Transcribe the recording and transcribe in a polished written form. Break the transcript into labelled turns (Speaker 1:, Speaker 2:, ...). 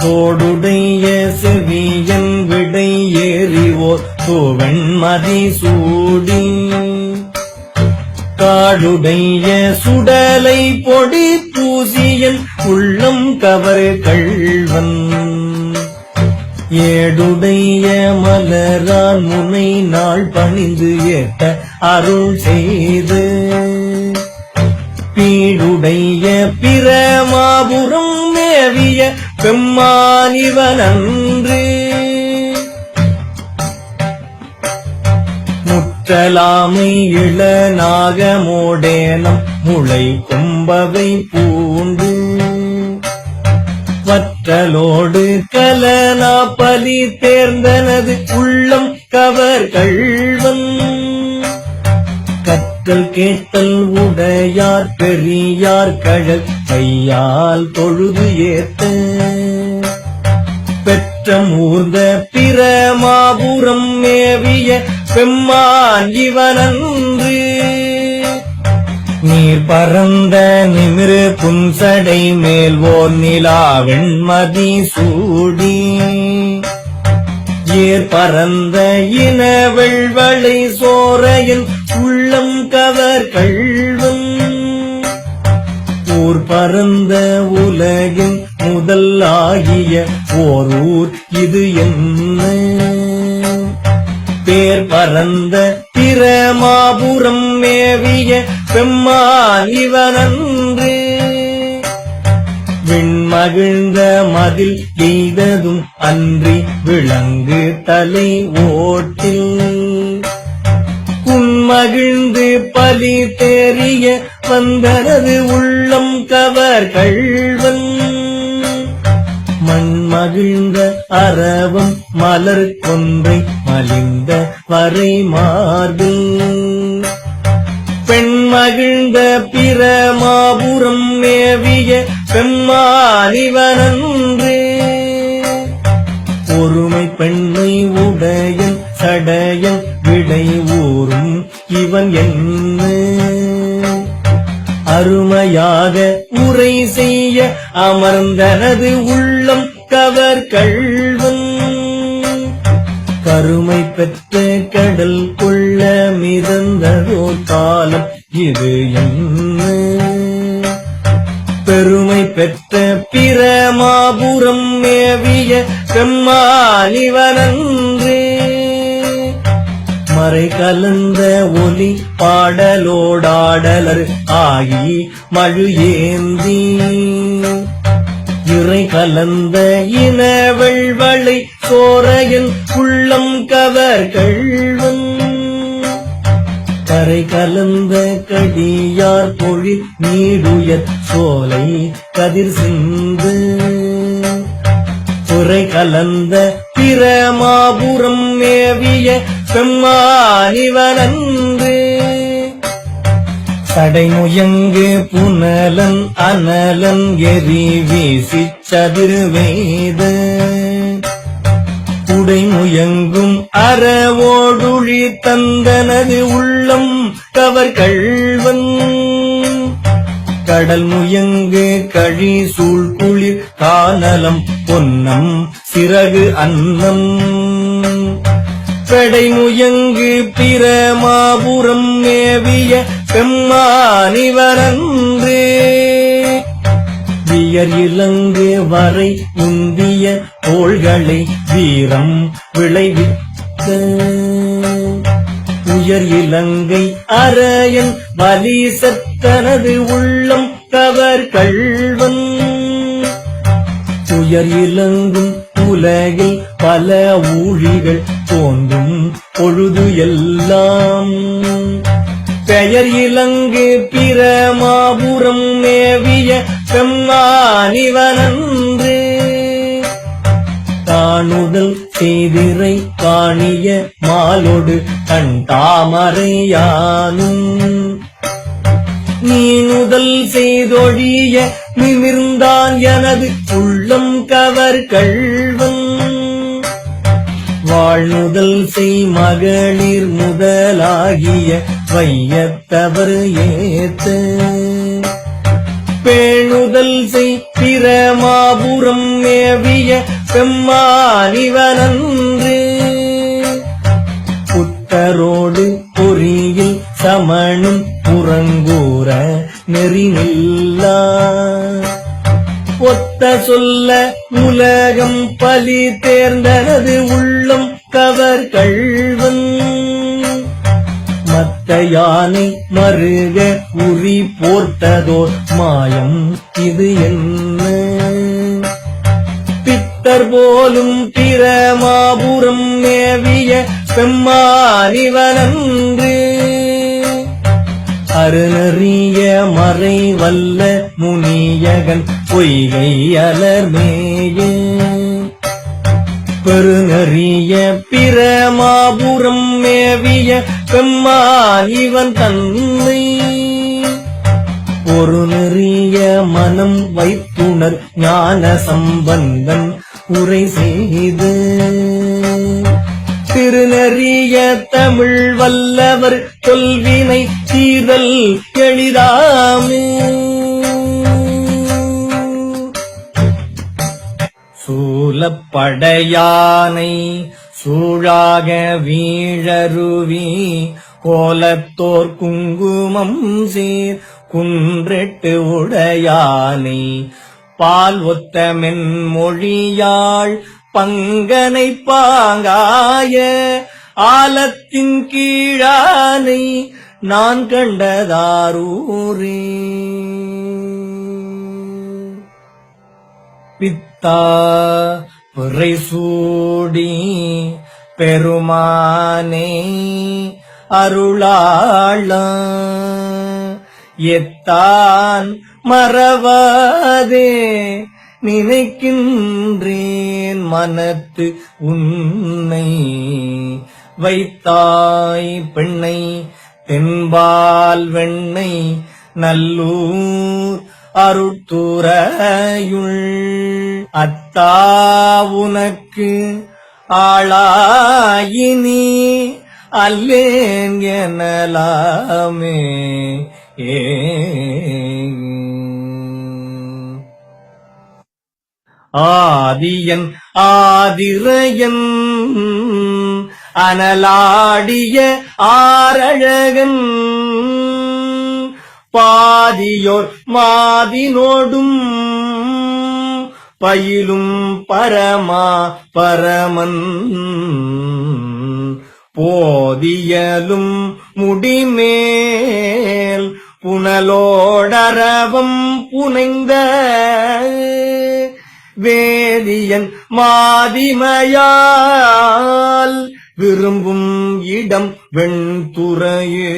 Speaker 1: தோடுடைய செவியன் விடை ஏறிவோர் தோவெண்மதி சூடி காடுடைய சுடலை பொடி பூசியன் உள்ளம் கவர் கள்வன் ஏடுடைய மலரான் முனை நாள் பணிந்து ஏற்ற அருள் செய்து பீடுடைய பிரமாபுரம் மேவிய பெம்மானிவனன்று முற்றலாமை இளநாகமோடேனம் முளை கொம்பவை பூண்டு வற்றலோடு கலனா பலி தேர்ந்தனது உள்ளம் கவர் கள்வன் கற்றல் கேட்டல் உடையார் பெரியார் கழல் கையால் தொழுது ஏத்த பெற்ற மூர்ந்த பிரமாபுரம் மேவிய பெம்மான் இவனன்று நீர் பறந்த நிமிரு புன்சடை மேல் ஓர் நிலா வெண்மதி சூடி ஏர் பறந்த இன வெள்வளை சோரையின் உள்ளம் கவர் கள்வன் ஊர் பறந்த உலகின் முதல் ஆகிய ஓர் ஊர் இது என்ன பேர் பறந்த பிரமாபுரம் மேவிய பெம்மான் இவனன்று விண்மகிழ்ந்த மதில் எய்ததும் அன்றி விளங்கு தலை ஓட்டில் குன்மகிழ்ந்து பலி தேறிய வந்தனது உள்ளம் கவர் கள்வன் மண்மகிழ்ந்த அரவம் மலர் கொன்றை மலிந்த வரை மார்பில் பெண்மகிழ்ந்த பிரமாபுரம் மேவிய பெம்மானிவனன்று ஒருமை பெண்மை உடையன் சடையன் விடை ஊரும் இவன் என்ன அருமையாக உரை செய்ய அமர்ந்தனது உள்ளம் கவர் கள்வன் கருமை பெற்ற கடல் கொள்ள மிதந்ததோ காலம் இது என்ன பெருமை பெற்ற பிரமாபுரம் மேவிய பெம்மானிவனன்று மறை கலந்த ஒலி பாடலோடாடலர் ஆகி மழு ஏந்தி இறை கலந்த இன வெள்வளை சோரையின் உள்ளம் கவர் கள்வன் கரை கலந்த கடியார் பொழில் நீடுயர் சோலை கதிர் சிந்து துறை கலந்த பிரமாபுரம் மேவிய பெம்மானிவனன்று சடைமுயங்கு புனலன் அனலன் எரி வீசி சதிர்வேத உடைமுயங்கும் அறவோடுழி தந்தனது உள்ளம் கவர் கள்வன் கடல் முயங்கு கழி சூழ் குளிர் கானலம் பொன்னம் சிறகு அன்னம் பெடைமுயங்கு பிரமாபுரம் மேவிய பெம்மானிவனன்று வியர் இலங்கு வரை உந்திய தோள்களை வீரம் விளைவித்த உயர் இலங்கை அரையன் வலி செத்தனது உள்ளம் கவர் கள்வன் துயர் இலங்கும் உலகில் பல ஊழிகள் தோன்றும் பொழுது எல்லாம் பெயர் இலங்கு பிரமாபுரம் மேவிய பெம்மானிவனன்று தானுதல் செய்திரை காணிய மாலோடு கண் தாமரையானும் நீனுதல் செய்தொழிய நிமிர்ந்தான் எனது உள்ளம் கவர் கள்வன் வாழ்நுதல் செய் மகளிர் முதலாகிய வையத்தவர் ஏத்த பேணுதல் செய் பிரமாபுரம் மேவிய பெம்மானிவனன்று புத்தரோடு பொறியில் சமணும் புறங்கூற நெறிநில்லா ஒத்த சொல்ல உலகம் பலி தேர்ந்தனது உள்ளம் கவர் கள்வன் மத்த யானை மருக உரி போர்த்ததோர் மாயம் இது என்ன பித்தர் போலும் பிரமாபுரம் மேவிய பெம்மானிவனன்று அருணறிய மறை வல்ல முனியகன் பொய்கை அலர்மேய பெருநறிய பிரமாபுரம் மேவிய பெம்மான் இவன் தன்னை ஒரு நெறிய மனம் வைத்துணர் ஞான சம்பந்தன் உரை செய்து திருநறிய தமிழ் வல்லவர் சொல்வினை தீரல் எளிதாமே சூலப்படையானை சூழாக வீழருவி கோலத்தோர் குங்குமம் சீர் குன்றெட்டு உடையானை பால் ஒத்த மென்மொழியாள் பங்கனை பாங்காய ஆலத்தின் கீழானை நான் கண்டதாரூரே பித்தா பிறை சூடி பெருமானே அருளாளா எத்தான் மறவாதே நினைக்கின்றேன் மனத்து உன்னை வைத்தாய் பெண்ணை தென்பால் வெண்ணை நல்லூர் அருட்துறையுள் அத்தா உனக்கு ஆளாயினி அல்லேன் எனலாமே ஆதியன் ஆதிரையன் அனலாடிய ஆரழகன் பாதியோர் மாதினோடும் பயிலும் பரமா பரமன் போதியலும் முடிமேல் புனலோடரவம் புனைந்த வேதியன் மாதிமையால் விரும்பும் இடம் வெண்துறையே